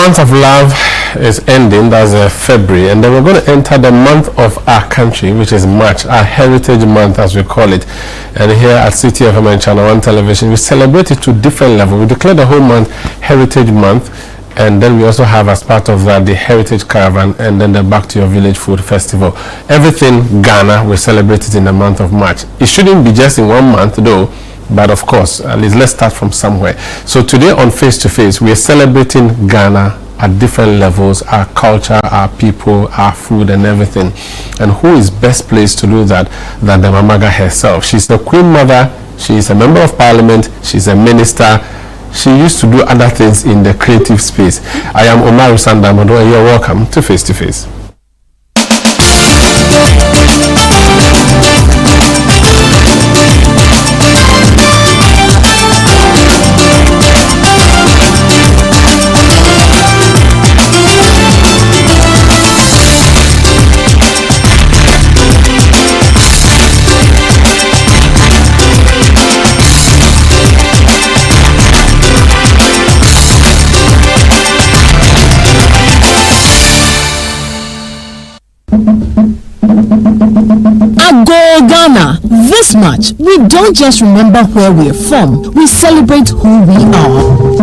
month of love is ending, that's February, and then we're going to enter the month of our country, which is March, our heritage month as we call it. And here at CTFM and Channel 1 Television, we celebrate it to different levels. We declare the whole month Heritage Month, and then we also have as part of that the Heritage Caravan and then the Back to Your Village Food Festival. Everything Ghana, we celebrate it in the month of March. It shouldn't be just in 1 month though, but of course, at least let's start from somewhere. So today on Face to Face, we are celebrating Ghana at different levels, our culture, our people, our food and everything. And who is best placed to do that than the Mamaga herself? She's the Queen Mother, she's a member of parliament, she's a minister, she used to do other things in the creative space. I am Umaru Sanda Amadu and you're welcome to Face to Face. Ghana, this March, we don't just remember where we're from, we celebrate who we are.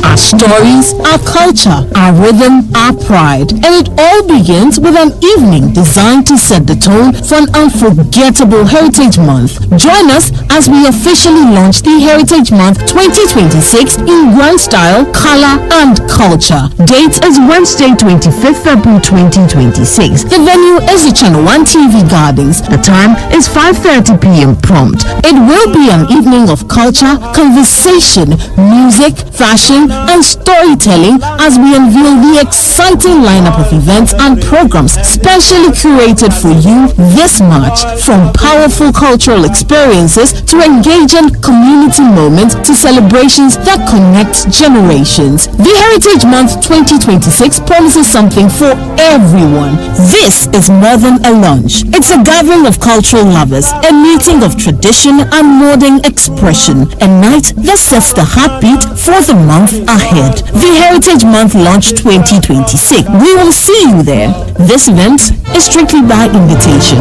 Our stories, our culture, our rhythm, our pride. And it all begins with an evening designed to set the tone for an unforgettable Heritage Month. Join us as we officially launch the Heritage Month 2026 in grand style, color, and culture. Date is Wednesday, 25th February 2026. The venue is the Channel 1 TV Gardens. The time is 5:30 p.m. prompt. It will be an evening of culture, conversation, music, fashion, and storytelling as we unveil the exciting lineup of events and programs specially curated for you this March. From powerful cultural experiences to engaging community moments to celebrations that connect generations. The Heritage Month 2026 promises something for everyone. This is more than a lunch. It's a gathering of cultural lovers, a meeting of tradition and modern expression, a night that sets the heartbeat for the month ahead. The Heritage Month Launch 2026. We will see you there. This event is strictly by invitation.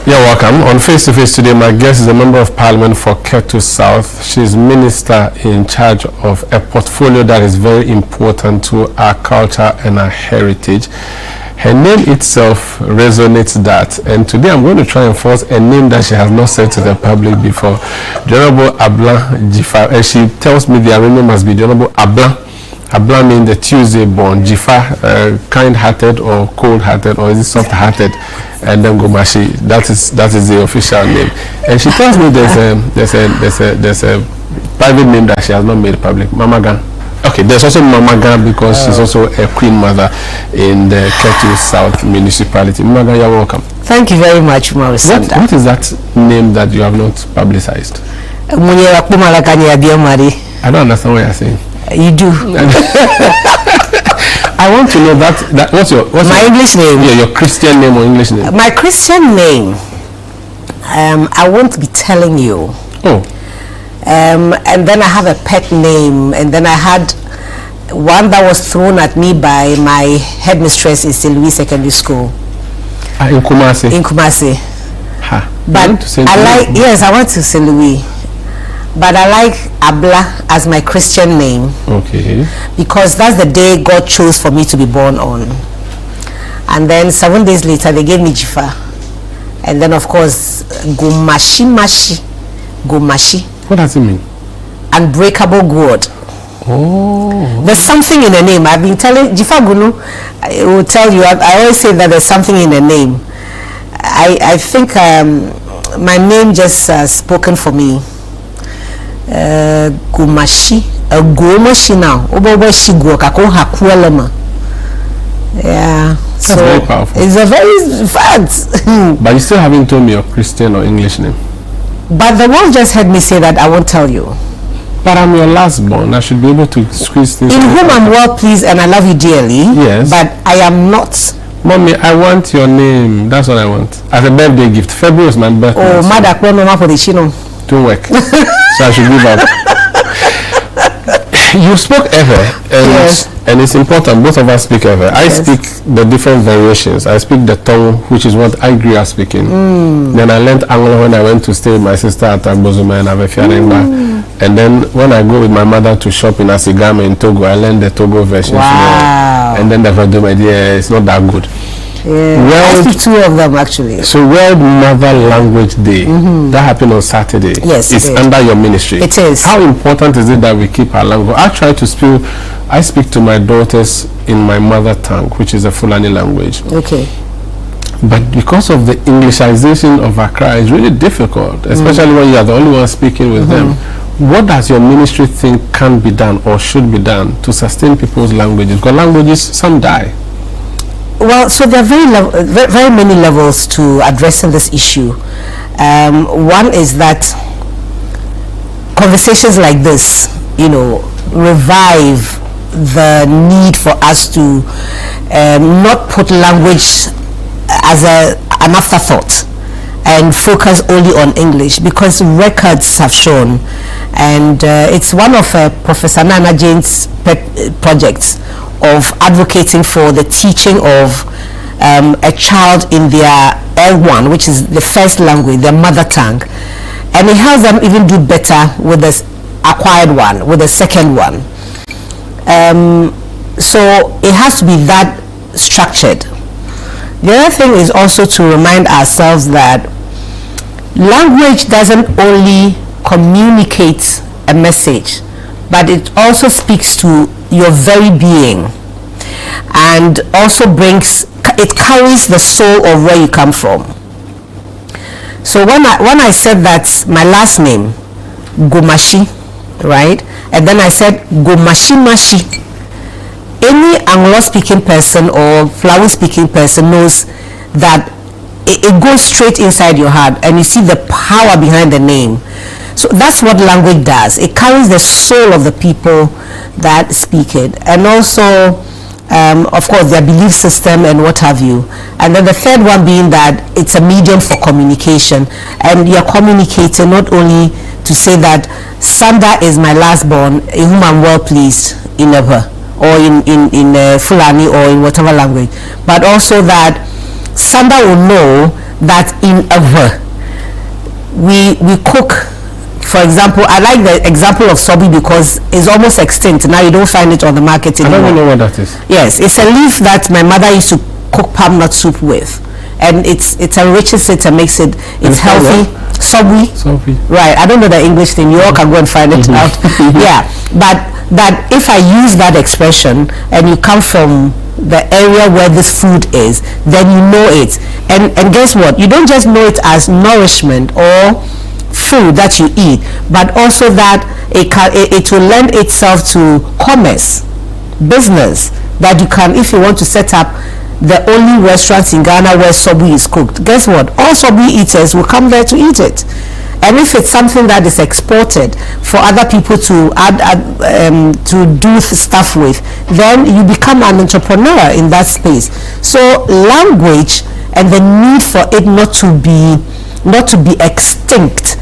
You're welcome. On Face to Face today, my guest is a member of parliament for Ketu South. She's minister in charge of a portfolio that is very important to our culture and our heritage. Her name itself resonates that, and today I'm going to try and force a name that she has not said to the public before. The Honorable Abla Dzifa, and she tells me the arrangement must be the Honorable Abla. Abla means the Tuesday born, Dzifa, kind-hearted or cold-hearted, or is it soft-hearted, and then Gomashie. That is the official name. And she tells me there's a private name that she has not made public, Mamaga. Okay, there's also Mamaga because she's also a Queen Mother in the Ketu South municipality. Mamaga, you're welcome. Thank you very much, Umaru Sanda. What is that name that you have not publicized? I don't understand what you're saying. You do. I want to know that what's my English name? Yeah, your Christian name or English name? My Christian name. I won't be telling you. Oh. And then I have a pet name, and then I had one that was thrown at me by my headmistress in St. Louis Secondary School. In Kumasi. In Kumasi. Ha. But I went to St. Louis. But I like Abla as my Christian name. Okay. Because that's the day God chose for me to be born on. And then 7 days later, they gave me Dzifa. And then, of course, Gomashie. What does it mean? Unbreakable God. Oh. There's something in the name. I've been telling Dzifa Gunu, I will tell you, I always say that there's something in the name. I think my name just spoken for me. Gomashie, Gomashie now. Oboboshigwo kako hakuelema. Yeah. That's very powerful. It's a very fact. But you still haven't told me your Christian or English name. But the world just heard me say that I won't tell you. But I'm your last born. I should be able to squeeze things. In whom I'm well pleased and I love you dearly. Yes. But I am not. Mommy, I want your name. That's what I want. As a birthday gift. February is my birthday. Oh, so mother, for the chino. don't work. So I should give up. You spoke Ewe, and, yes. and it's important. Both of us speak Ewe. I Yes. speak the different variations. I speak the tongue, which is what I grew up speaking. Then I learned Anglo when I went to stay with my sister at Agbozuma and Avefiarenga. And then when I go with my mother to shop in Asigame in Togo, I learned the Togo version. Wow. And then the Vedoma, it's not that good. Yeah. I speak two of them actually. So World Mother Language Day, that happened on Saturday. Yes, it's it is. under your ministry. It is. How important is it that we keep our language? I speak to my daughters in my mother tongue, which is a Fulani language. Okay. But because of the Englishization of Accra, it's really difficult, especially when you are the only one speaking with them. What does your ministry think can be done or should be done to sustain people's languages? Because languages, some die. Well, so there are very many levels to addressing this issue. One is that conversations like this, revive the need for us to not put language as an afterthought and focus only on English, because records have shown, and it's one of Professor Nana Jane's projects of advocating for the teaching of a child in their L1, which is the first language, their mother tongue, and it helps them even do better with the acquired one, with the second one. So it has to be that structured. The other thing is also to remind ourselves that language doesn't only communicate a message, but it also speaks to your very being, and also it carries the soul of where you come from. So when I said that my last name, Gomashie, right, and then I said Gomashie Mashi, any Anglo-speaking person or Flower-speaking person knows that it goes straight inside your heart, and you see the power behind the name. So that's what language does. It carries the soul of the people that speak it, and also of course their belief system and what have you. And then the third one being that it's a medium for communication, and you're communicating not only to say that Sanda is my last born, in whom I'm well pleased, in Ewe, or in Fulani, or in whatever language, but also that Sanda will know that in Ewe we cook. For example, I like the example of sobi because it's almost extinct. Now you don't find it on the market anymore. I don't even know what that is. Yes, it's a leaf that my mother used to cook palm nut soup with, and it enriches it and makes it, it's healthy. Sobi. Right, I don't know the English name. You all can go and find it out. Yeah, but that if I use that expression and you come from the area where this food is, then you know it. And guess what? You don't just know it as nourishment or food that you eat, but also that it will lend itself to commerce, business, that you can, if you want to set up the only restaurants in Ghana where sobi is cooked, guess what? All sobi eaters will come there to eat it. And if it's something that is exported for other people to to do stuff with, then you become an entrepreneur in that space. So language and the need for it not to be extinct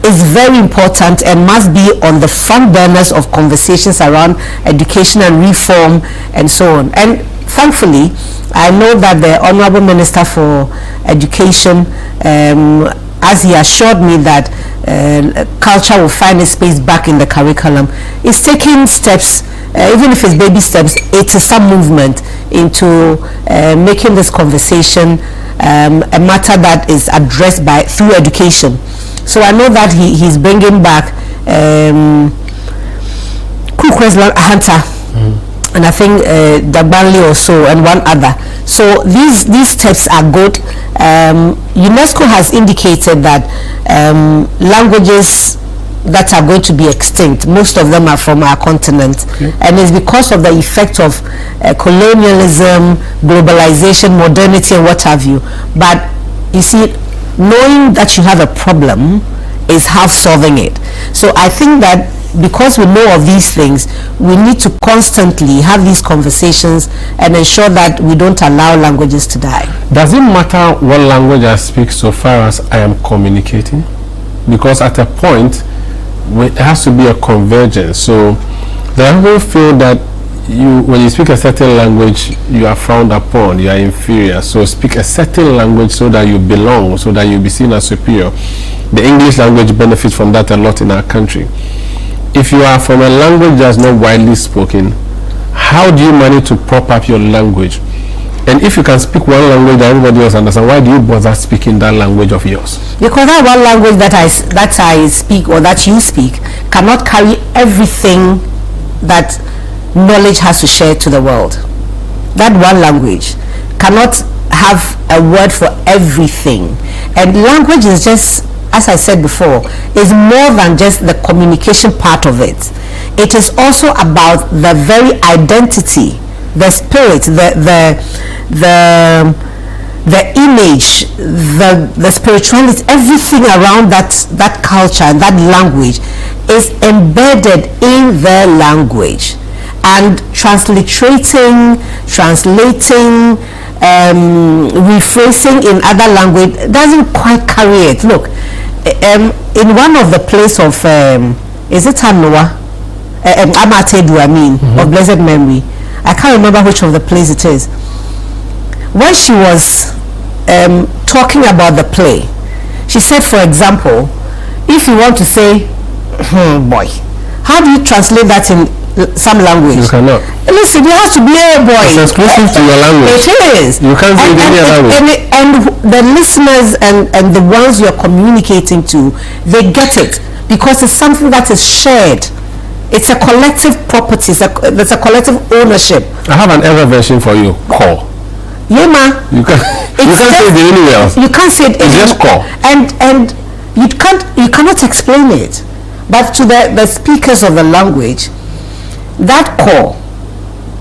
is very important and must be on the front burners of conversations around education and reform and so on. And thankfully, I know that the Honorable Minister for Education, as he assured me that culture will find its space back in the curriculum, is taking steps, even if it's baby steps, it's some movement into making this conversation a matter that is addressed through education. So I know that he's bringing back Kukwesland Hunter, and I think Dagbanli also, and one other. So these steps are good. UNESCO has indicated that languages that are going to be extinct, most of them are from our continent, and it's because of the effect of colonialism, globalization, modernity, and what have you. But you see, knowing that you have a problem is half solving it. So I think that because we know of these things, we need to constantly have these conversations and ensure that we don't allow languages to die. Does it matter what language I speak so far as I am communicating? Because at a point, it has to be a convergence. So there are people feel that when you speak a certain language, you are frowned upon, you are inferior. So speak a certain language so that you belong, so that you be seen as superior. The English language benefits from that a lot in our country. If you are from a language that's not widely spoken, how do you manage to prop up your language? And if you can speak one language that everybody else understands, why do you bother speaking that language of yours? Because that one language that I speak or that you speak cannot carry everything that knowledge has to share to the world. That one language cannot have a word for everything. And language is just, as I said before, is more than just the communication part of it. It is also about the very identity, the spirit, the image, the spirituality, everything around that culture and that language is embedded in the language. And translating, rephrasing in other language doesn't quite carry it. Look, in one of the place of is it Anoa, Amatedu, of blessed memory, I can't remember which of the place it is. When she was talking about the play, she said, for example, if you want to say boy, how do you translate that in some language? You cannot. Listen, there has to be a boy. It's exclusive to your language. It is. You can't say it in any other way. And the listeners and the ones you're communicating to, they get it because it's something that is shared. It's a collective property. There's a collective ownership. I have an error version for you. Call. Yeah, ma. You can't say it anywhere else. You can't say it. It's just call. And you cannot explain it. But to the speakers of the language, that call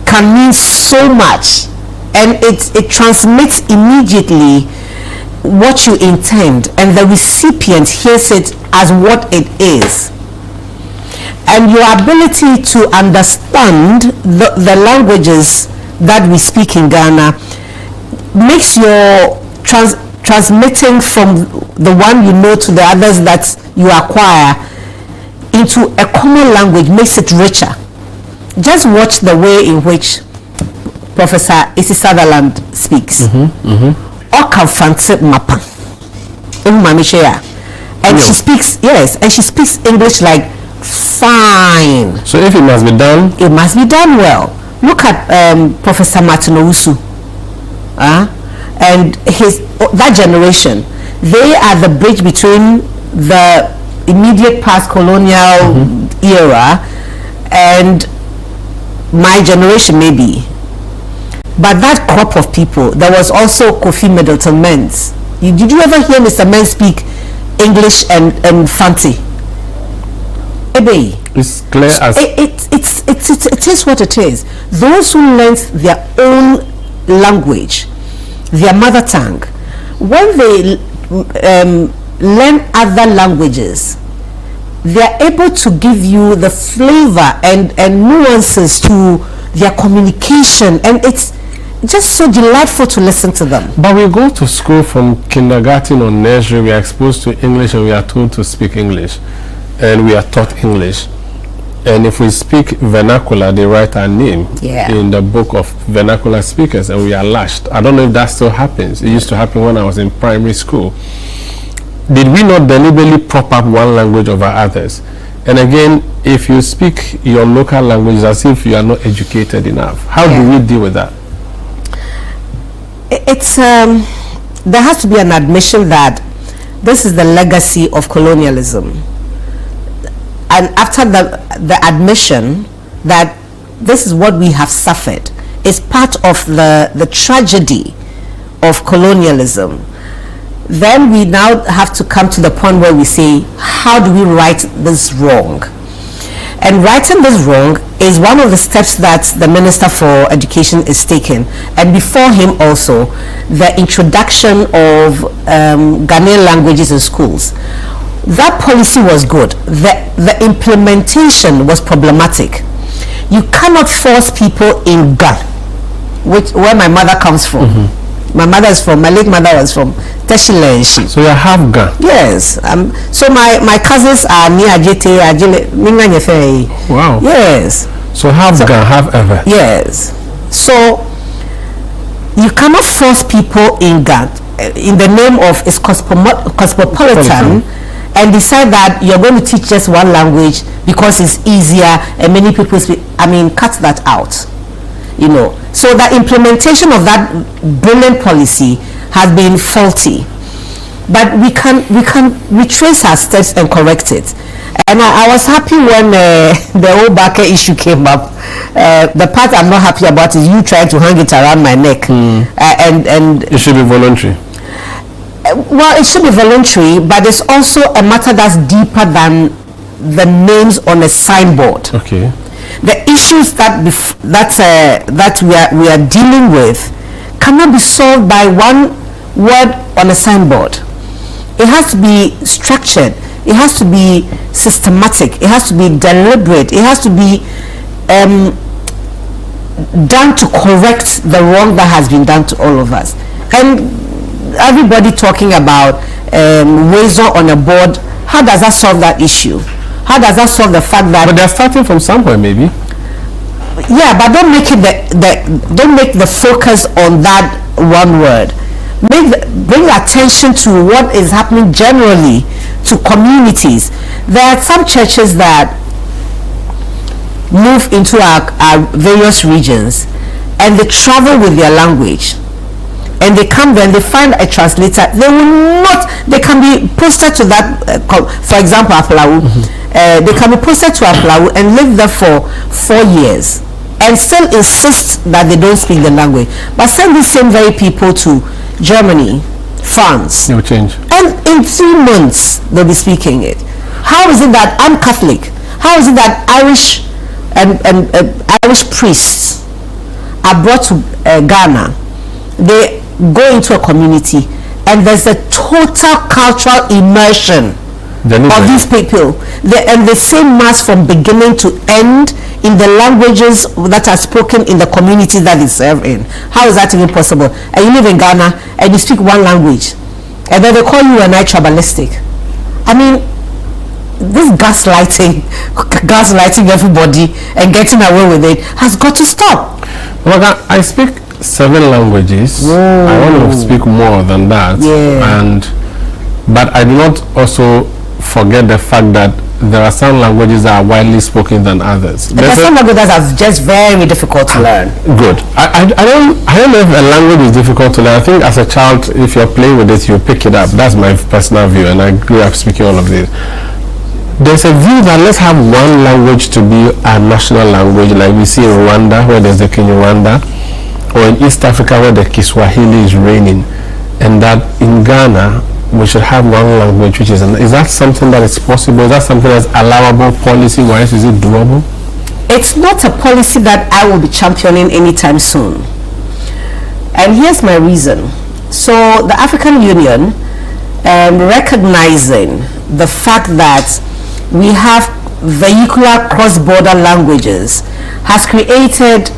can mean so much, and it transmits immediately what you intend, and the recipient hears it as what it is. And your ability to understand the languages that we speak in Ghana makes your transmitting from the one you know to the others that you acquire into a common language makes it richer. Just watch the way in which Professor Isi Sutherland speaks. And she speaks, yes, and she speaks English like fine. So if it must be done, it must be done well. Look at Professor Martin Owusu, and that generation. They are the bridge between the immediate past colonial era and my generation, maybe. But that crop of people, there was also Kofi Middleton Mens. Did you ever hear Mr. Mens speak English and Fanti? It's clear as it is what it is. Those who learn their own language, their mother tongue, when they learn other languages, they are able to give you the flavor and nuances to their communication, and it's just so delightful to listen to them. But we go to school from kindergarten or nursery, we are exposed to English and we are told to speak English, and we are taught English. And if we speak vernacular, they write our name in the book of vernacular speakers, and we are lashed. I don't know if that still happens. It used to happen when I was in primary school. Did we not deliberately prop up one language over others? And again, if you speak your local language, it's as if you are not educated enough. How do we deal with that? It's there has to be an admission that this is the legacy of colonialism, and after the admission that this is what we have suffered. It's part of the tragedy of colonialism. Then we now have to come to the point where we say, how do we right this wrong? And righting this wrong is one of the steps that the Minister for Education is taking. And before him also, the introduction of Ghanaian languages in schools. That policy was good. The implementation was problematic. You cannot force people in Ghana, where my mother comes from. My late mother was from Teshilenshi. So you have Ghana? Yes. So my cousins are near Ajete, Ajele. Wow. Yes. So have Ghana, have ever? Yes. So you cannot force people in Ghana in the name of its cosmopolitan and decide that you're going to teach just one language because it's easier and many people speak. I mean, cut that out. So the implementation of that brilliant policy has been faulty, but we can retrace our steps and correct it. And I was happy when the whole Baka issue came up. The part I'm not happy about is you trying to hang it around my neck. And it should be voluntary. Well, it should be voluntary, but it's also a matter that's deeper than the names on a signboard. Okay. The issues that we are dealing with cannot be solved by one word on a signboard. It has to be structured. It has to be systematic. It has to be deliberate. It has to be done to correct the wrong that has been done to all of us. And everybody talking about razor on a board, how does that solve that issue? How does that solve the fact that? But they're starting from somewhere, maybe. Yeah, but don't make it don't make the focus on that one word. Bring attention to what is happening generally to communities. There are some churches that move into our various regions and they travel with their language. And they come there and they find a translator. They can be posted to that, for example, Aplawu. They can be posted to Aplawu and live there for 4 years and still insist that they don't speak the language. But send these same very people to Germany, France. It will change. And in 3 months, they'll be speaking it. How is it that I'm Catholic? How is it that Irish and Irish priests are brought to Ghana? They go into a community and there's a total cultural immersion of these people, and the same mass from beginning to end in the languages that are spoken in the community that they serve in. How is that even possible? And you live in Ghana and you speak one language and then they call you and I tribalistic. I mean, this gaslighting everybody and getting away with it has got to stop. Well, I speak 7 languages. Whoa. I want to speak more than that. Yeah. But I do not also forget the fact that there are some languages that are widely spoken than others. There are some languages that are just very difficult to learn. Good. I don't know if a language is difficult to learn. I think as a child, if you're playing with it, you pick it up. That's my personal view, and I grew up speaking all of this. There's a view that let's have one language to be our national language, like we see in Rwanda, where there's the Kinyarwanda, or in East Africa, where the Kiswahili is reigning, and that in Ghana we should have one language, which is that something that is possible? Is that something that's allowable policy-wise? Is it doable? It's not a policy that I will be championing anytime soon, and here's my reason. So the African Union, recognizing the fact that we have vehicular cross-border languages, has created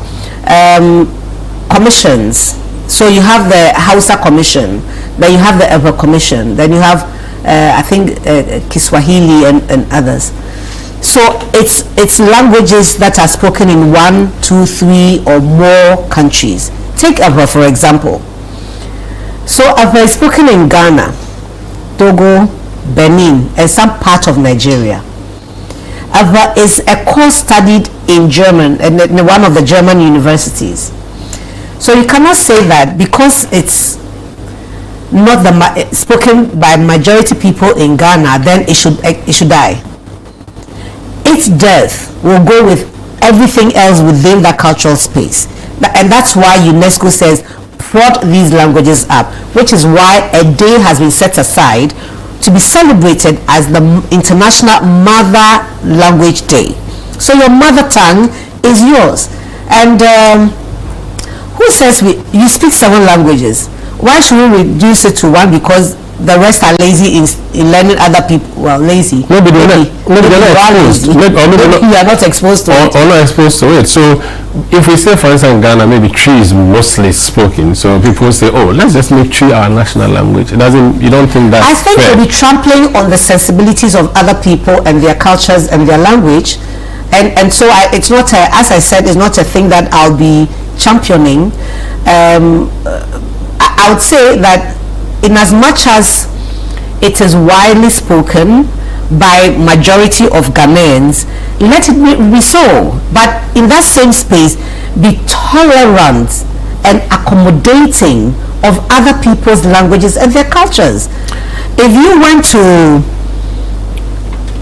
commissions. So you have the Hausa Commission, then you have the Ebra Commission, then you have I think Kiswahili and others. So it's languages that are spoken in 1, 2, 3 or more countries. Take Ebra for example. So Ebra is spoken in Ghana, Togo, Benin and some part of Nigeria. Ebra is a course studied in German in one of the German universities. So you cannot say that because it's not spoken by majority people in Ghana, then it should die. Its death will go with everything else within that cultural space. And that's why UNESCO says brought these languages up, which is why a day has been set aside to be celebrated as the International Mother Language Day. So your mother tongue is yours. And who says you speak 7 languages? Why should we reduce it to 1 because the rest are lazy in learning other people? Well, lazy. Maybe you are not exposed to it. Or not exposed to it. So if we say, for instance, in Ghana, maybe Twi is mostly spoken. So people say, oh, let's just make Twi our national language. It doesn't. You don't think that? I think we'll be trampling on the sensibilities of other people and their cultures and their language. And so it's not as I said, it's not a thing that I'll be championing. I would say that in as much as it is widely spoken by majority of Ghanaians, let it be so. But in that same space, be tolerant and accommodating of other people's languages and their cultures. If you went to,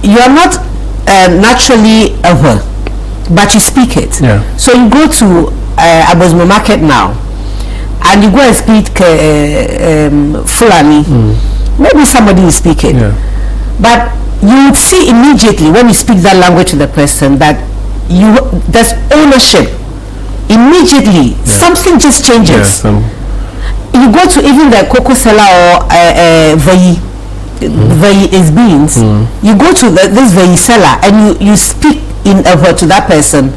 you are not naturally ever, but you speak it. Yeah. So you go to Abosmo Market now, and you go and speak Fulani. Maybe somebody is speaking, but you would see immediately when you speak that language to the person that there's ownership. Immediately, something just changes. You go to even the Coco Sela or Veyi. Veyi is beans. You go to this Veyi seller and you speak in a word to that person,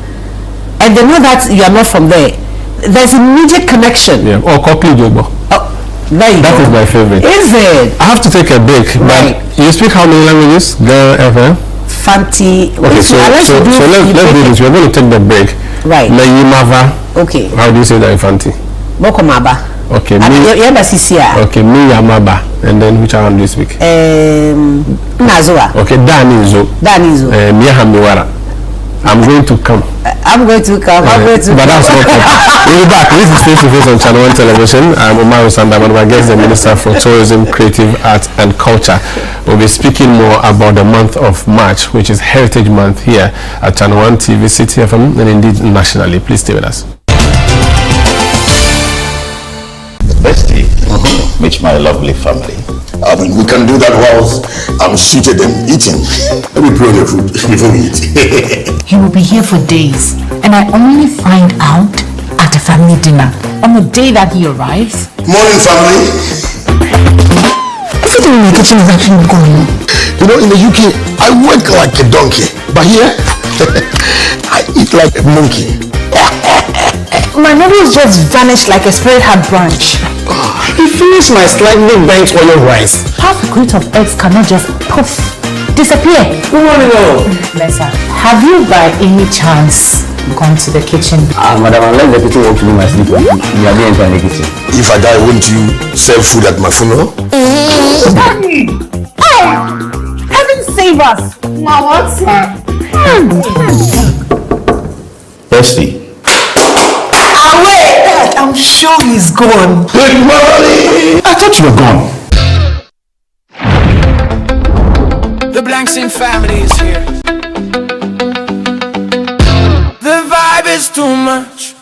and they know that you are not from there. There's immediate connection. Yeah. Or Kokli Jobo. That is my favorite. Is it? I have to take a break. Right. But you speak how many languages? Girl, FM? Fanti. Okay, so let's do this. We're going to take the break. Right. Mayimava. Okay. How do you say that in Fanti? Mokomaba. Okay. Okay, Miyamaba. And then which one do you speak? Nazoa. Okay, Danizo. Miyahamiwara. I'm going to come. I'm going to come. But that's not We'll be back. This is Face to Face on Channel 1 Television. I'm Umaru Sanda Amadu. My guest is the Minister for Tourism, Creative Arts and Culture. We'll be speaking more about the month of March, which is Heritage Month here at Channel 1 TV, City FM, and indeed nationally. Please stay with us. Bestie, meet my lovely family. We can do that whilst I'm seated and eating. Let me prepare the food before we eat. He will be here for days, and I only find out at a family dinner on the day that he arrives. Morning, family. Everything in the kitchen is actually gone. You know, in the UK, I work like a donkey, but here, I eat like a monkey. My noodles just vanished like a spirit had branch. He finished my slightly burnt oil rice. Half a crate of eggs cannot just poof, disappear. Lesa, have you by any chance gone to the kitchen? Madam, unless the kitchen wants to do my sleep, you are there in the kitchen. If I die, won't you serve food at my funeral? Hey! Heaven save us! Now what's Bestie. I'm sure he's gone. Good morning! I thought you were gone. The Blankson family is here. The vibe is too much.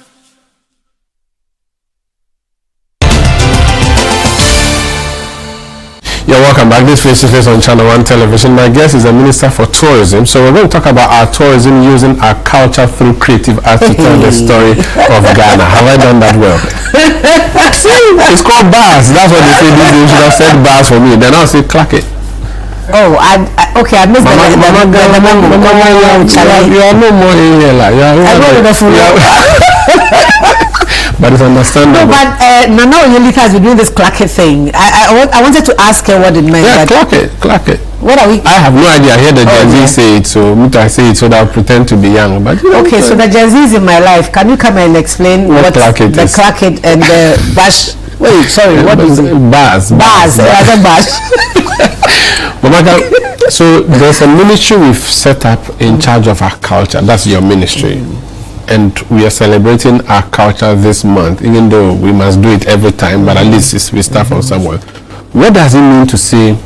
You're welcome back. This Face to Face on Channel 1 Television. My guest is the Minister for Tourism. So we're going to talk about our tourism using our culture through creative arts to tell the story of Ghana. Have I done that well? It's called bars. That's what they say these days. You should have said bars for me. Then I'll say clack it. Oh, okay, I missed Mama, you are no more in here. But it's understandable. No, but Nana Onyelika has been doing this clack it thing. I wanted to ask her what it meant. Yeah, clack it. What are we? I have no idea. I hear the Gen Z say it, so I say it so that I'll pretend to be young. But you know, okay, so the Gen Z is in my life. Can you come and explain what clack it the is? Clack it and the bash? Wait, sorry, what is it? Bars. Bash. Mamaka, so there's a ministry we've set up in charge of our culture. That's your ministry. And we are celebrating our culture this month, even though we must do it every time, but at least we start from somewhere. What does it mean to say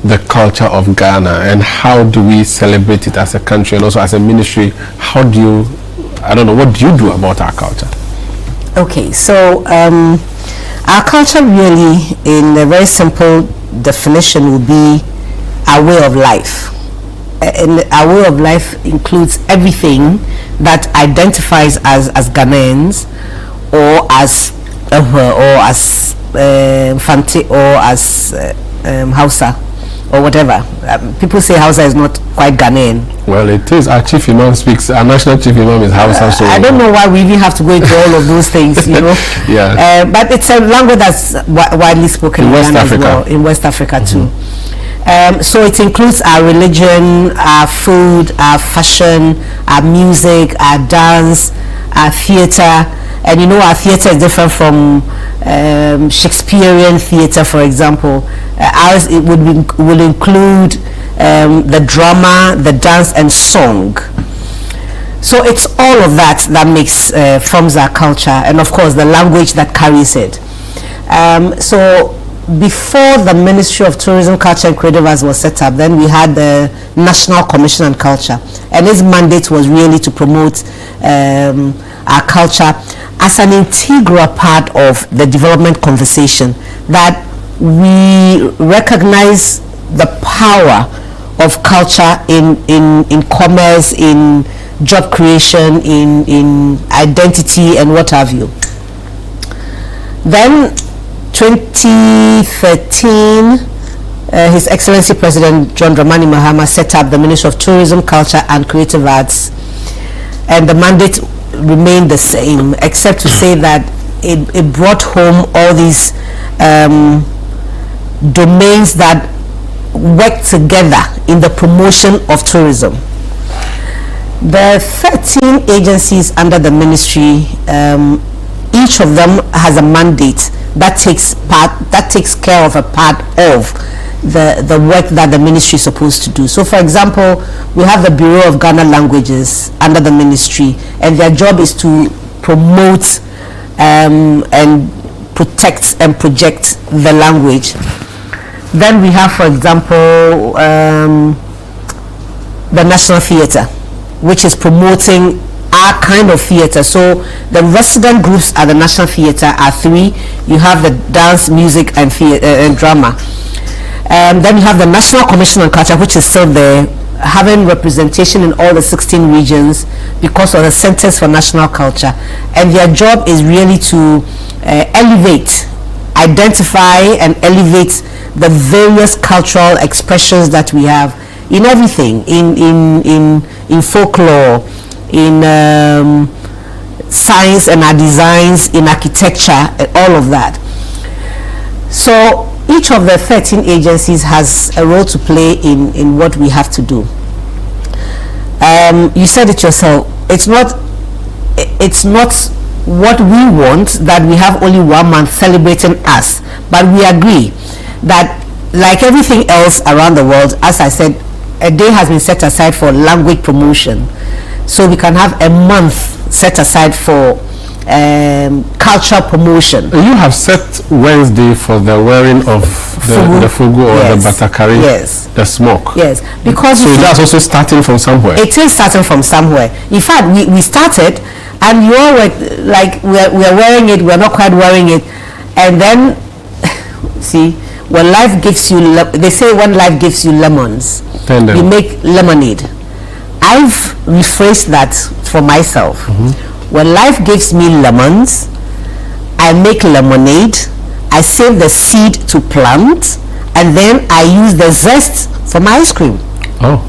the culture of Ghana, and how do we celebrate it as a country and also as a ministry? How do you I don't know, what do you do about our culture? Okay, so our culture really, in a very simple definition, would be our way of life. And our way of life includes everything that identifies as Ghanaians, or as Fante, or as Hausa, or whatever. People say Hausa is not quite Ghanaian. Well, it is. Our chief imam speaks. Our national chief imam is Hausa. So I don't know why we even have to go into all of those things, you know. Yeah. But it's a language that's widely spoken in West Africa, as well, in West Africa too. So it includes our religion, our food, our fashion, our music, our dance, our theater. And you know, our theater is different from Shakespearean theater, for example. Ours, it will include the drama, the dance, and song. So it's all of that makes forms our culture, and of course the language that carries it. So before the Ministry of Tourism, Culture and Creative Arts was set up, then we had the National Commission on Culture, and its mandate was really to promote our culture as an integral part of the development conversation, that we recognize the power of culture in commerce, in job creation, in identity, and what have you. Then 2013, His Excellency President John Dramani Mahama set up the Ministry of Tourism, Culture and Creative Arts, and the mandate remained the same, except to say that it brought home all these domains that work together in the promotion of tourism. The 13 agencies under the ministry, each of them has a mandate that takes care of a part of the work that the ministry is supposed to do. So for example, we have the Bureau of Ghana Languages under the ministry, and their job is to promote and protect and project the language. Then we have, for example, the National Theatre, which is promoting our kind of theatre. So the resident groups at the National Theatre are three. You have the dance, music, and drama. Then you have the National Commission on Culture, which is still there, having representation in all the 16 regions because of the Centers for National Culture. And their job is really to identify and elevate the various cultural expressions that we have in everything, in folklore, in science and our designs, in architecture, all of that. So each of the 13 agencies has a role to play in what we have to do. You said it yourself, it's not what we want that we have only 1 month celebrating us, but we agree that, like everything else around the world, as I said, a day has been set aside for language promotion, so we can have a month set aside for cultural promotion. You have set Wednesday for the wearing of the fugu or the batakari, yes, the smoke. Yes, because so that's also starting from somewhere. It is starting from somewhere. In fact, we started, and you all were like, we're wearing it, we're not quite wearing it, and then see, when life gives you, they say when life gives you lemons, you make lemonade. I've rephrased that for myself. When life gives me lemons, I make lemonade, I save the seed to plant, and then I use the zest for my ice cream. Oh.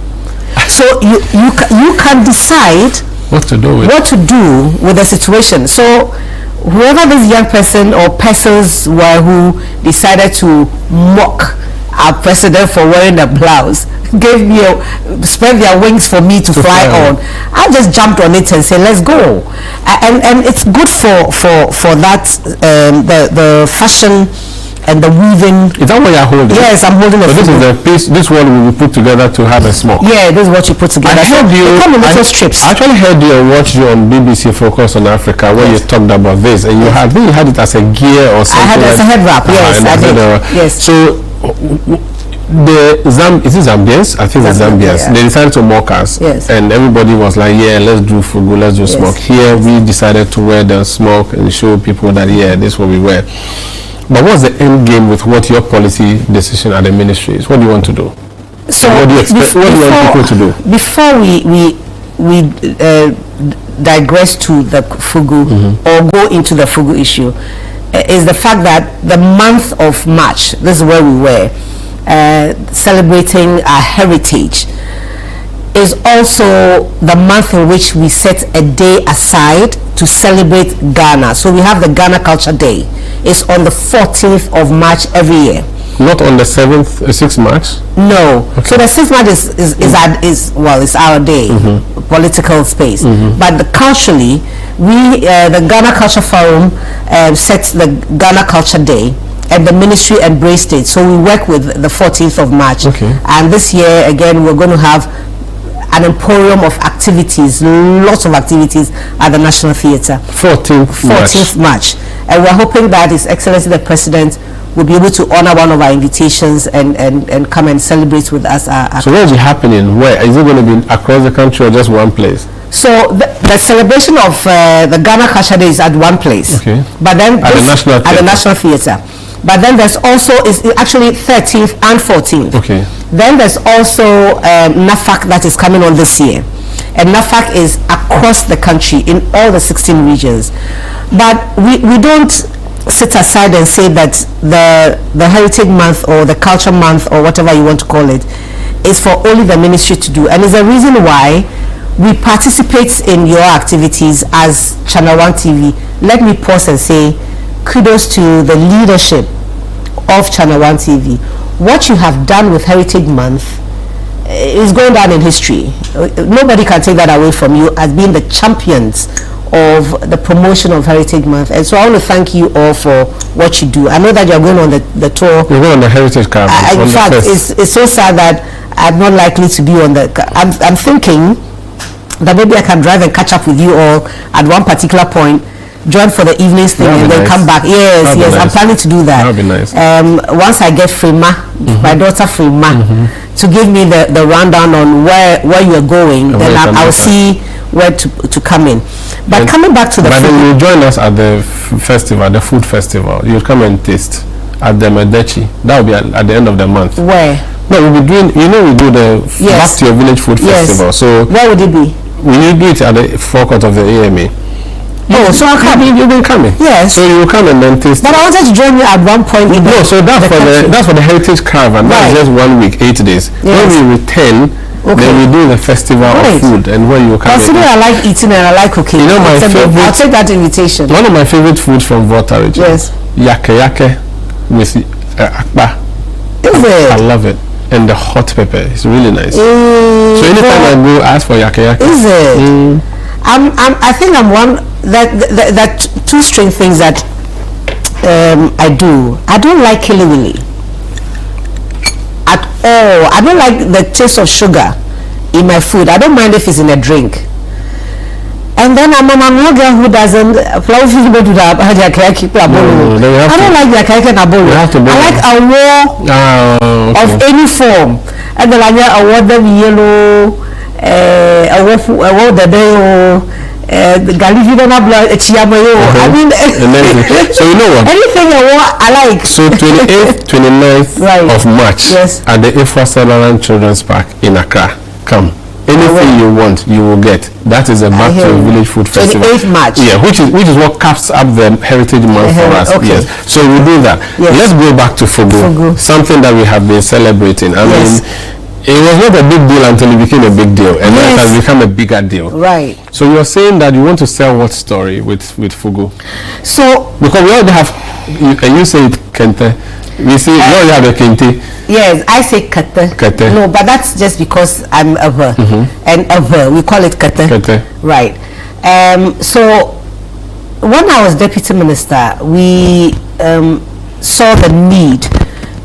So you can decide what to do with the situation. So whoever this young person or persons were who decided to mock our president for wearing a blouse, spread their wings for me to fly on. I just jumped on it and said, let's go. And it's good for that, the fashion and the weaving. Is that what you're holding? Yes, I'm holding it. So this is the piece, this one will be put together to have a smoke. Yeah, this is what you put together. I heard you, strips. I actually heard you and watched you on BBC Focus on Africa where you talked about this, and you had it as a gear or something. I had it as a head wrap, yes, I did. Yes. So Is it Zambians? I think it's Zambians. Yeah. They decided to mock us. Yes. And everybody was like, yeah, let's do fugu, let's do smoke. Here we decided to wear the smoke and show people that, yeah, this is what we wear. But what's the end game with what your policy decision at the ministry is? What do you want to do? So what do you expect? What do you want people to do? Before we digress to the fugu or go into the fugu issue, is the fact that the month of March, this is where we were, celebrating our heritage, is also the month in which we set a day aside to celebrate Ghana. So we have the Ghana Culture Day. It's on the 14th of March every year. Not on the 6th March? No. Okay. So the 6th March is our day, political space. But culturally, the Ghana Culture Forum sets the Ghana Culture Day, and the ministry embraced it. So we work with the 14th of March. Okay. And this year, again, we're going to have an emporium of activities, lots of activities at the National Theatre. 14th March. And we're hoping that His Excellency the President will be able to honor one of our invitations and come and celebrate with us. So where is it happening? Where? Is it going to be across the country or just one place? So the celebration of the Ghana Culture Day is at one place. Okay. But then at the National Theatre. But then there's also, it's actually 13th and 14th. Okay. Then there's also NAFAC that is coming on this year. And NAFAC is across the country in all the 16 regions. But we don't sit aside and say that the Heritage Month or the Culture Month or whatever you want to call it is for only the ministry to do. And it's a reason why we participate in your activities as Channel 1 TV. Let me pause and say kudos to the leadership of Channel 1 TV. What you have done with Heritage Month is going down in history. Nobody can take that away from you as being the champions of the promotion of Heritage Month. And so I want to thank you all for what you do. I know that you're going on the tour. You're going on the Heritage Caravan. In fact, it's so sad that I'm not likely to be on the... I'm thinking that maybe I can drive and catch up with you all at one particular point, join for the evening's thing, and then come back. Yes, I'm planning to do that. That would be nice. Once I get Frima, my daughter Frima, to give me the rundown on where you're going, then I'll see where to come in. But coming back to the food. But then you join us at the festival, the food festival. You'll come and taste at the Medechi. That will be at the end of the month. Where? No, we'll be doing, we do the Back to Your Village Food Festival. So where would it be? We do it at the forecourt of the AMA. Oh, so I'll come. You've been coming. Yes. So you will come and then taste. But I wanted to join you at one point. So that's for the Heritage Caravan. Right. That's just 1 week, 8 days. Yes. When we return, then we do the festival of food, and where you come. Considering I like eating and I like cooking, my favorite. I'll take that invitation. One of my favorite foods from Voltarage. Yes. Yake with akpa. Is it? I love it. And the hot pepper. It's really nice. So anytime I go, ask for yake. Is it? I think I'm one that two string things that I do. I don't like killy-willy at all. I don't like the taste of sugar in my food. I don't mind if it's in a drink. And then I'm a girl who doesn't. I don't like the yake nabolo. I like a raw of any form. And then I want them yellow. I want the day. I mean, so you know what? Anything I like. So 28th, 29th of March at the Ifra Sutherland Children's Park in Accra. Come. Anything you want, you will get. That is a Back to Your Village Food Festival. 28th March. Yeah, which is what caps up the Heritage Month for us. Okay. Yes. So we do that. Yes. Let's go back to Fugu. Something that we have been celebrating. I mean, it was not a big deal until it became a big deal, and it has become a bigger deal. Right. So you're saying that you want to sell what story with Fugu? So because we already have, and you say it Kente. We say we already have a Kente. Yes, I say Kete. Kete. No, but that's just because I'm Ava. And Ava, we call it Kete. Kete. Right. So when I was deputy minister, we saw the need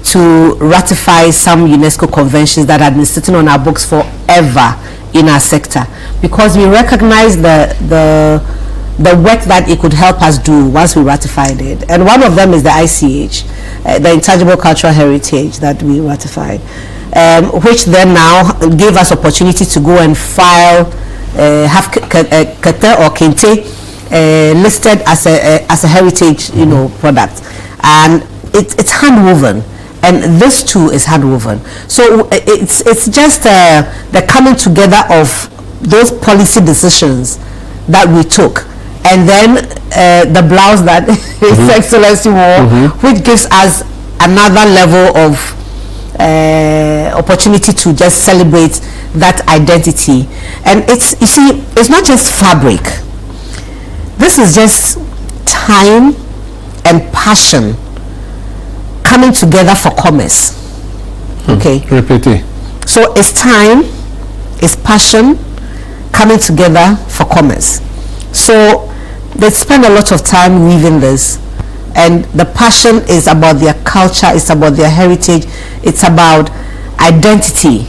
to ratify some UNESCO conventions that had been sitting on our books forever in our sector, because we recognize the the work that it could help us do once we ratified it. And one of them is the ICH, the Intangible Cultural Heritage that we ratified, which then now gave us opportunity to go and file, have Kete or Kente listed as a heritage, product, and it's hand woven. And this too is hand woven. So it's just the coming together of those policy decisions that we took, and then the blouse that His Excellency wore, which gives us another level of opportunity to just celebrate that identity. And it's not just fabric. This is just time and passion coming together for commerce. Okay. Repeat. So it's time, it's passion coming together for commerce. So they spend a lot of time weaving this, and the passion is about their culture, it's about their heritage, it's about identity.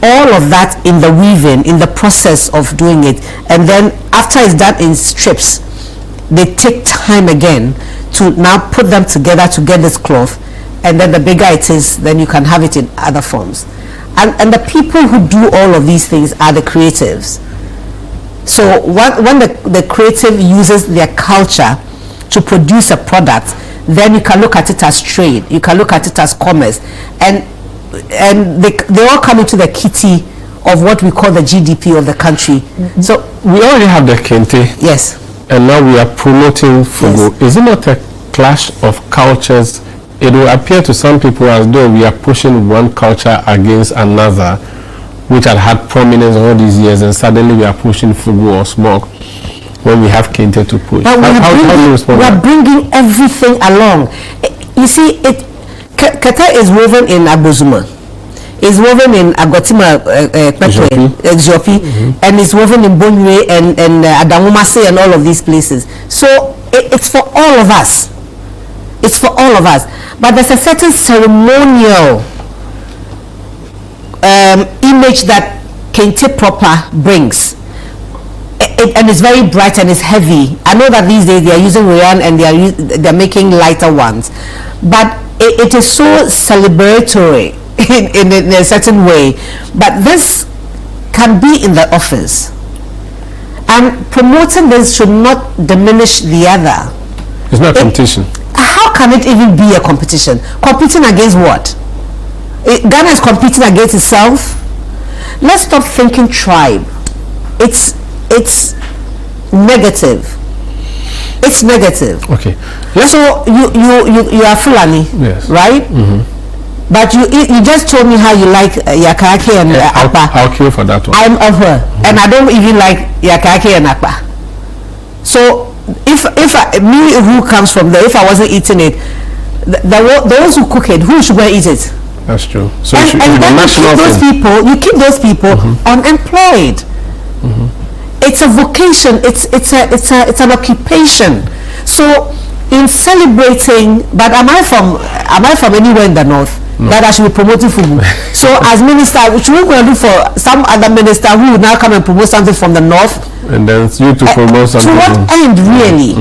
All of that in the weaving, in the process of doing it. And then after it's done in strips, they take time again to now put them together to get this cloth. And then the bigger it is, then you can have it in other forms. And the people who do all of these things are the creatives. So when the creative uses their culture to produce a product, then you can look at it as trade, you can look at it as commerce, and they all come into the kitty of what we call the GDP of the country. So we already have the Kente. Yes. And now we are promoting Fugu. Yes. Is it not a clash of cultures? It will appear to some people as though we are pushing one culture against another, which had prominence all these years, and suddenly we are pushing Fugu or smoke when we have Kente to push. But how do you respond? We are bringing everything along. You see, Kete is woven in Abozuma, is woven in Agotima, Exiopi, and is woven in Bonue and Adamumase and all of these places. So it's for all of us. It's for all of us. But there's a certain ceremonial image that Kente proper brings. And it's very bright and it's heavy. I know that these days they are using rayon and they're making lighter ones. But it is so celebratory in a certain way. But this can be in the office. And promoting this should not diminish the other. It's not competition. How can it even be a competition? Competing against what? Ghana is competing against itself. Let's stop thinking tribe. It's negative. It's negative. Okay. So you are Fulani, yes, right? But you just told me how you like Yakake and Akpa. I'll kill for that one. I'm of her, and I don't even like Yakake and Akpa. So if me who comes from there, if I wasn't eating it, those who cook it, who should go and eat it? That's true. So and then you keep those people unemployed. It's a vocation. It's an occupation. So in celebrating, but am I from anywhere in the north? No. That I should be promoting Fugu. So as minister, should we go and look for some other minister who would now come and promote something from the north? And then you to promote something. To what end, really?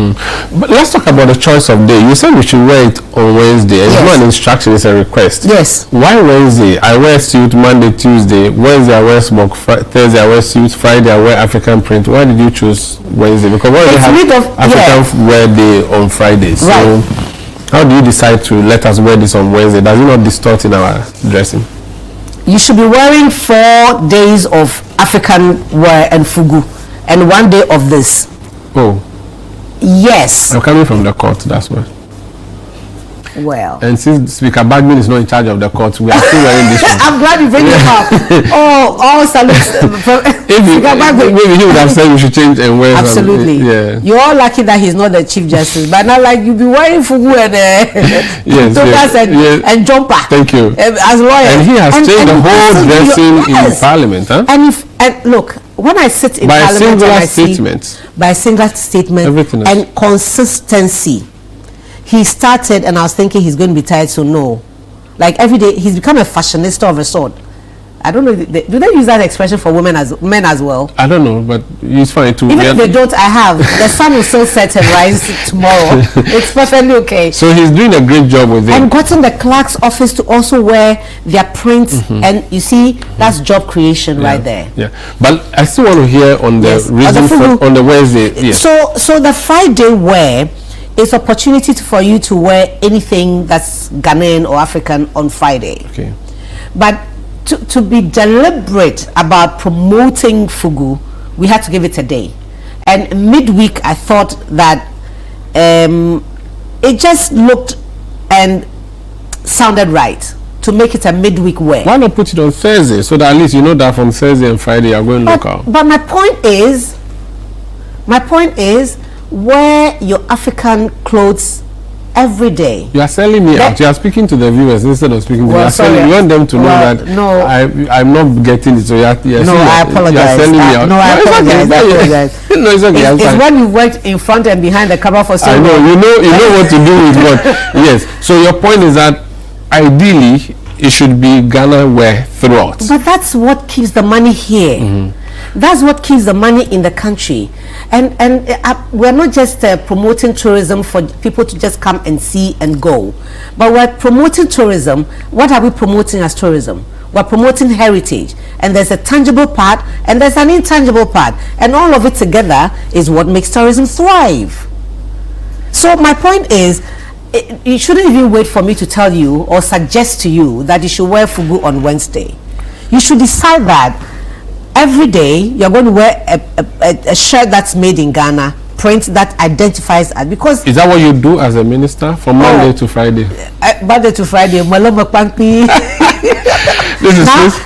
But let's talk about the choice of day. You said we should wear it on Wednesday. It's not an instruction, it's a request. Yes. Why Wednesday? I wear suit Monday, Tuesday. Wednesday I wear smoke. Thursday I wear suit. Friday I wear African print. Why did you choose Wednesday? Because we already have African wear day on Friday. So right. How do you decide to let us wear this on Wednesday? Does it not distort in our dressing? You should be wearing 4 days of African wear and Fugu, and 1 day of this. Oh. Yes. I'm coming from the court, that's why. Well. And since Speaker Bagman is not in charge of the court, we are still wearing this one. I'm glad you bring it up. Oh, salutes. Maybe he would have said we should change and wear. Absolutely. Yeah. You're all lucky that he's not the Chief Justice, but not like you'll be wearing fugu and and jumper. Thank you. As lawyer. And he has changed the whole dressing in Parliament, huh? And look, when I sit in Parliament, by a single statement and consistency. He started, and I was thinking he's going to be tired, so no. Like every day, he's become a fashionista of a sort. I don't know. Do they use that expression for men as well? I don't know, but it's fine too. Even if they don't, I have. The sun will still set and rise tomorrow. It's perfectly okay. So he's doing a great job with it. And gotten the clerk's office to also wear their prints, and you see, that's job creation right there. Yeah, but I still want to hear on the reason on the Wednesday. Yes. So the Friday wear is opportunity for you to wear anything that's Ghanaian or African on Friday. Okay. But to be deliberate about promoting Fugu, we had to give it a day. And midweek, I thought that it just looked and sounded right to make it a midweek wear. Why not put it on Thursday so that at least you know that from Thursday and Friday you're going local? But my point is, wear your African clothes every day. You are selling me out. You are speaking to the viewers instead of speaking to me. You want them to know that I'm not getting it. So I apologize. You are selling me out. No, I apologize. No, it's okay. It's when you worked in front and behind the camera for so long. I know. You know what to do with what. Yes. So your point is that ideally it should be Ghana wear throughout. But that's what keeps the money here. That's what keeps the money in the country. And we're not just promoting tourism for people to just come and see and go, but we're promoting tourism. What are we promoting as tourism? We're promoting heritage, and there's a tangible part and there's an intangible part, and all of it together is what makes tourism thrive. So my point is, you shouldn't even wait for me to tell you or suggest to you that you should wear Fugu on Wednesday. You should decide that every day you're going to wear a shirt that's made in Ghana, print that identifies as, because is that what you do as a minister from Monday to Friday? Monday to Friday.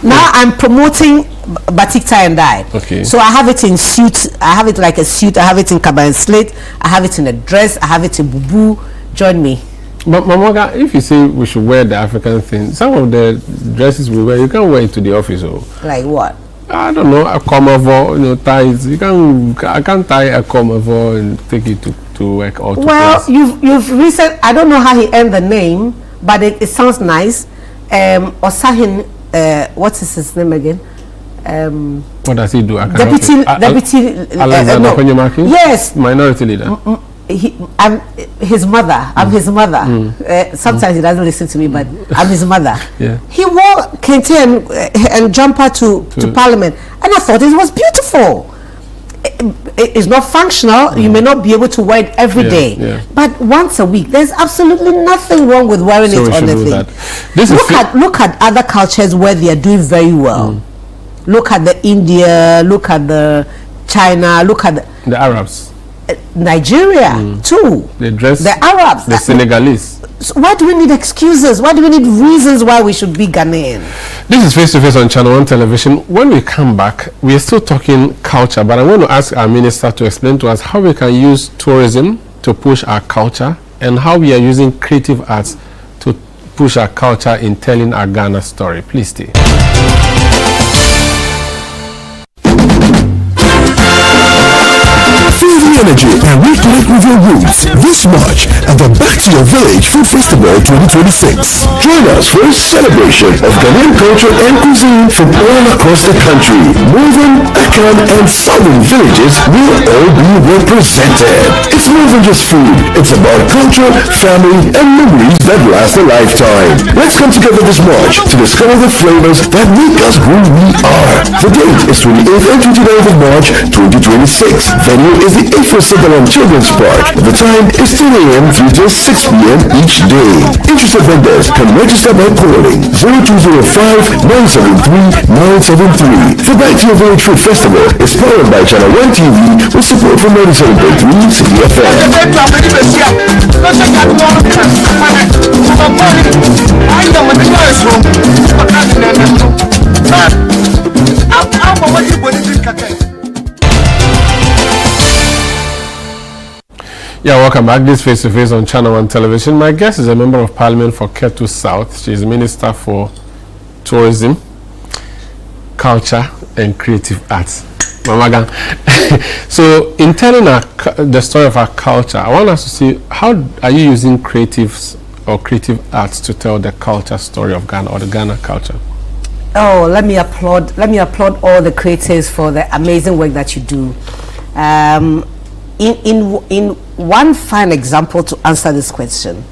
Now I'm promoting batik tie and dye. Okay. So I have it in suit. I have it like a suit. I have it in kaba and slate. I have it in a dress. I have it in bubu. Join me. But Mamoga, if you say we should wear the African thing, some of the dresses we wear, you can't wear it to the office. Like what? I don't know, a comavo, ties. I can't tie a comavo and take it to work or to class. You've recent. I don't know how he earned the name, but it sounds nice. Osahin, what is his name again? What does he do? Deputy. Alexander Yes. Minority leader. I'm his mother. Sometimes he doesn't listen to me, but I'm his mother. Yeah. He wore kente and jumper to Parliament, and I thought it was beautiful. It's not functional. You may not be able to wear it every day, but once a week. There's absolutely nothing wrong with wearing it on the thing. Look at other cultures where they are doing very well. Look at the India. Look at the China. Look at the Arabs. Nigeria too. They dress the Arabs, the Senegalese. So why do we need excuses? Why do we need reasons why we should be Ghanaian? This is Face to Face on Channel 1 Television. When we come back, we are still talking culture, but I want to ask our minister to explain to us how we can use tourism to push our culture and how we are using creative arts to push our culture in telling our Ghana story. Please stay. Feel the energy and reconnect with your roots this March at the Back to Your Village Food Festival 2026. Join us for a celebration of Ghanaian culture and cuisine from all across the country. Northern, Akan, and Southern villages will all be represented. It's more than just food. It's about culture, family, and memories that last a lifetime. Let's come together this March to discover the flavors that make us who we are. The date is 28th and 29th of March 2026. Venue is the Afro-Sibylon Children's Park. The time is 10 a.m. through till 6 p.m. each day. Interested vendors can register by calling 0205-973-973. The Back to Your Village Food Festival is powered by Channel 1 TV with support from 97.3 City FM. Yeah, welcome back. This Face to Face on Channel 1 Television. My guest is a member of Parliament for Ketu South. She is Minister for Tourism, Culture and Creative Arts. Mamaga. So, in telling the story of our culture, I want us to see how are you using creatives or creative arts to tell the culture story of Ghana or the Ghana culture? Oh, let me applaud all the creators for the amazing work that you do. In one fine example to answer this question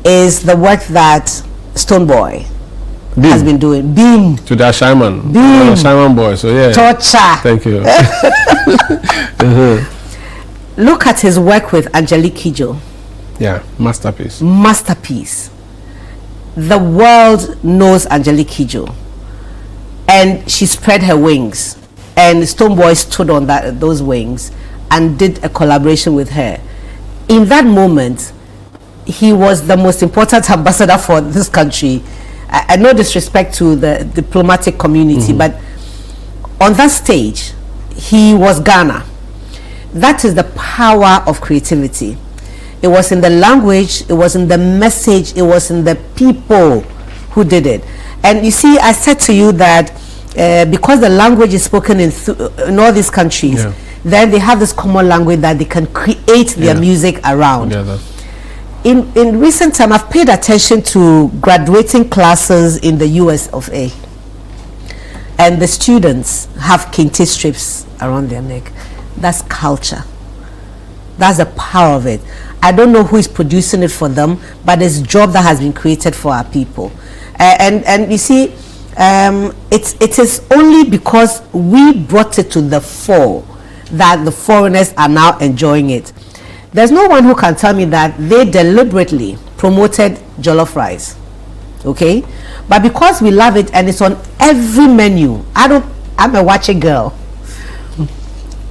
is the work that Stonebwoy has been doing. Beam to the Ashaiman. Beam. Ashaiman boy. So yeah. Torture. Thank you. Look at his work with Angelique Kidjo. Yeah, masterpiece. Masterpiece. The world knows Angelique Kidjo, and she spread her wings, and Stonebwoy stood on those wings and did a collaboration with her. In that moment, he was the most important ambassador for this country. I no disrespect to the diplomatic community, but on that stage, he was Ghana. That is the power of creativity. It was in the language, it was in the message, it was in the people who did it. And you see, I said to you that because the language is spoken in all these countries, then they have this common language that they can create their music around. In recent time, I've paid attention to graduating classes in the US of A, and the students have kente strips around their neck. That's culture. That's the power of it. I don't know who is producing it for them, but it's a job that has been created for our people. And you see, it is only because we brought it to the fore that the foreigners are now enjoying it. There's no one who can tell me that they deliberately promoted jollof rice, okay? But because we love it and it's on every menu, I'm a watcher girl.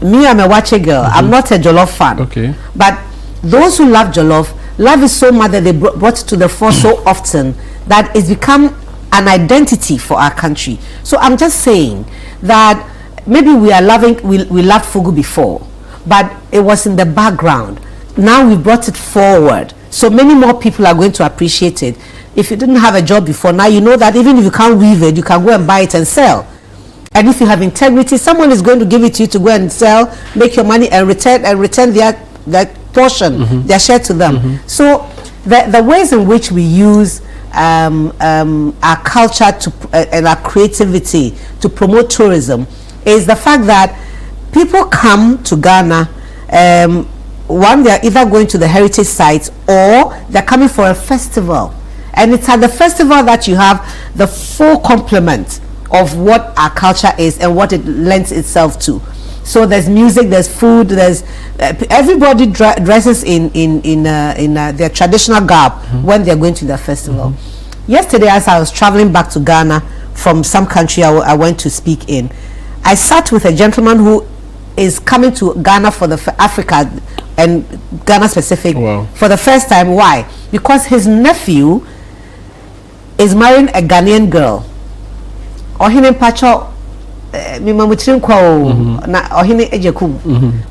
I'm a watcher girl. I'm not a jollof fan. Okay. But those who love jollof, love it so much that they brought it to the fore so often that it's become an identity for our country. So I'm just saying that maybe we loved fugu before, but it was in the background. Now we brought it forward, so many more people are going to appreciate it. If you didn't have a job before, now you know that even if you can't weave it, you can go and buy it and sell. And if you have integrity, someone is going to give it to you to go and sell, make your money, and return their portion, their share to them. So the ways in which we use our culture and our creativity to promote tourism is the fact that people come to Ghana. One, they're either going to the heritage sites or they're coming for a festival, and it's at the festival that you have the full complement of what our culture is and what it lends itself to. So there's music, there's food, there's everybody dresses in their traditional garb when they're going to the festival. Yesterday, as I was traveling back to Ghana from some country I went to speak in, I sat with a gentleman who is coming to Ghana for Africa and Ghana specific for the first time. Why? Because his nephew is marrying a Ghanaian girl. Ohine Pacho,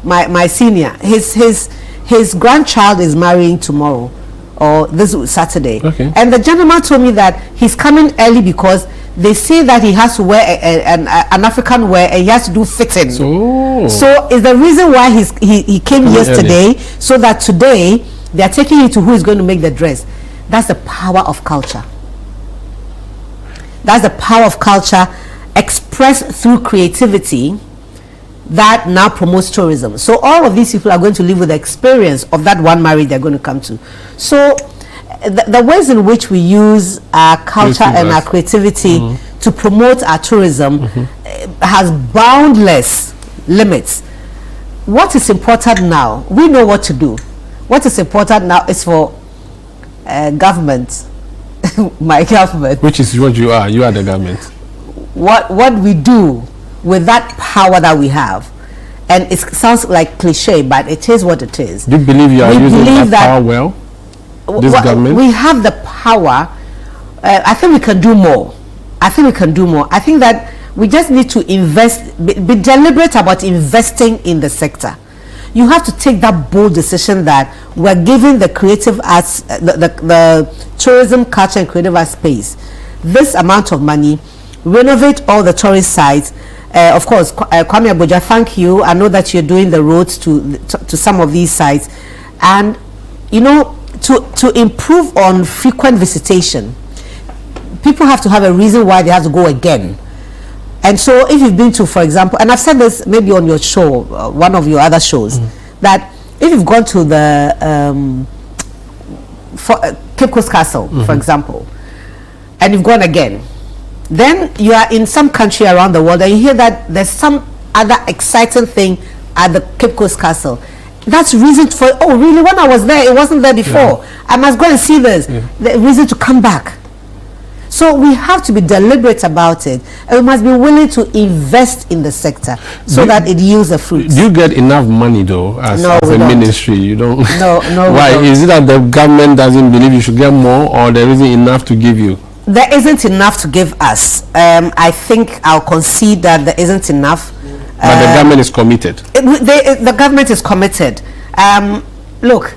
my senior, his grandchild is marrying tomorrow or this Saturday. And the gentleman told me that he's coming early because they say that he has to wear an African wear and he has to do fitting. So is the reason why he came yesterday early. So that today they are taking him to who is going to make the dress. That's the power of culture. That's the power of culture expressed through creativity that now promotes tourism. So all of these people are going to live with the experience of that one marriage they're going to come to. So the ways in which we use our culture and our creativity to promote our tourism has boundless limits. What is important now? We know what to do. What is important now is for government, my government. Which is what you are. You are the government. What we do with that power that we have, and it sounds like cliche, but it is what it is. Do you believe you are using that power well? This government? We have the power. I think we can do more. I think that we just need to invest, be deliberate about investing in the sector. You have to take that bold decision that we're giving the creative arts, the tourism, culture, and creative arts space this amount of money, renovate all the tourist sites. Of course, Kwame Abuja, thank you. I know that you're doing the roads to some of these sites, and you know, to improve on frequent visitation. people have to have a reason why they have to go again. And so if you've been to, for example, and I've said this maybe on your show, one of your other shows, that if you've gone to the Cape Coast Castle, for example, and you've gone again, then you are in some country around the world and you hear that there's some other exciting thing at the Cape Coast Castle. That's reason for, oh really, when I was there, it wasn't there before. I must go and see this. The reason to come back. So we have to be deliberate about it, and we must be willing to invest in the sector so that it yields the fruits. Do you get enough money though as a ministry? You don't. No. Why is it that the government doesn't believe you should get more, or there isn't enough to give you? There isn't enough to give us. I think I'll concede that there isn't enough. But the government is committed. The government is committed. Look,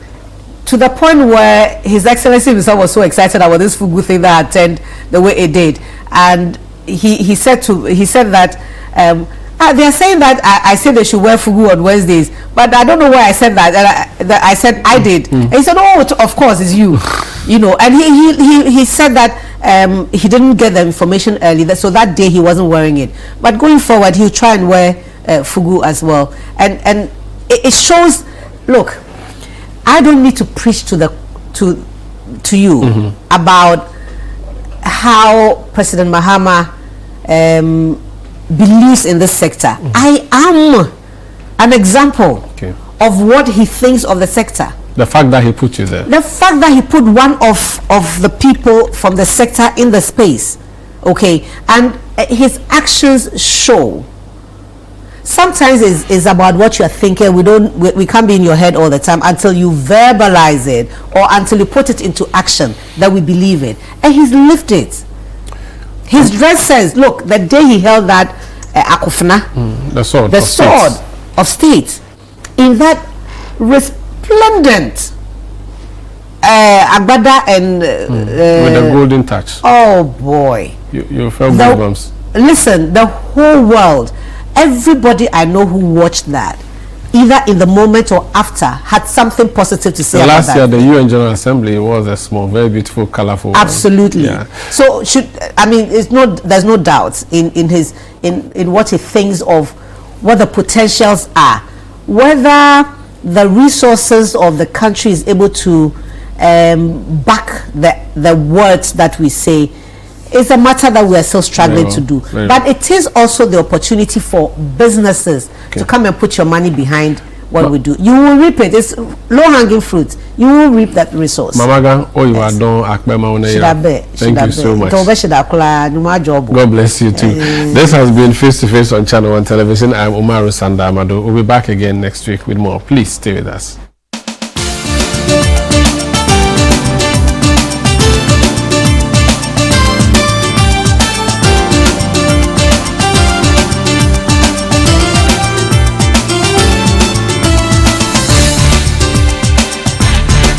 to the point where His Excellency himself was so excited about this fugu thing that happened the way it did, and he said that they are saying that I said they should wear fugu on Wednesdays, but I don't know why I said that. I said I did. And he said, "Oh, of course, it's you." You know, and he said that he didn't get the information early, so that day he wasn't wearing it. But going forward, he'll try and wear fugu as well, and it shows. Look, I don't need to preach to you about how President Mahama believes in this sector. I am an example of what he thinks of the sector. The fact that he put you there. The fact that he put one of the people from the sector in the space. Okay, and his actions show. Sometimes it's about what you're thinking. We can't be in your head all the time until you verbalize it or until you put it into action that we believe it. And he's lived it. His dress says, look, the day he held that akufna, the sword of state, in that resplendent agbada and with a golden touch. Oh boy, you felt goosebumps. Listen, the whole world, everybody I know who watched that, either in the moment or after, had something positive to say about that. Last year, the UN General Assembly was a small, very beautiful, colorful. Absolutely. Yeah. So there's no doubt in what he thinks of what the potentials are, whether the resources of the country is able to back the words that we say. It's a matter that we are still struggling to do. But it is also the opportunity for businesses to come and put your money behind what we do. You will reap it. It's low-hanging fruit. You will reap that resource. Mamaga, thank you so much. God bless you too. This has been Face to Face on Channel 1 Television. I'm Umaru Sanda Amadu. We'll be back again next week with more. Please stay with us.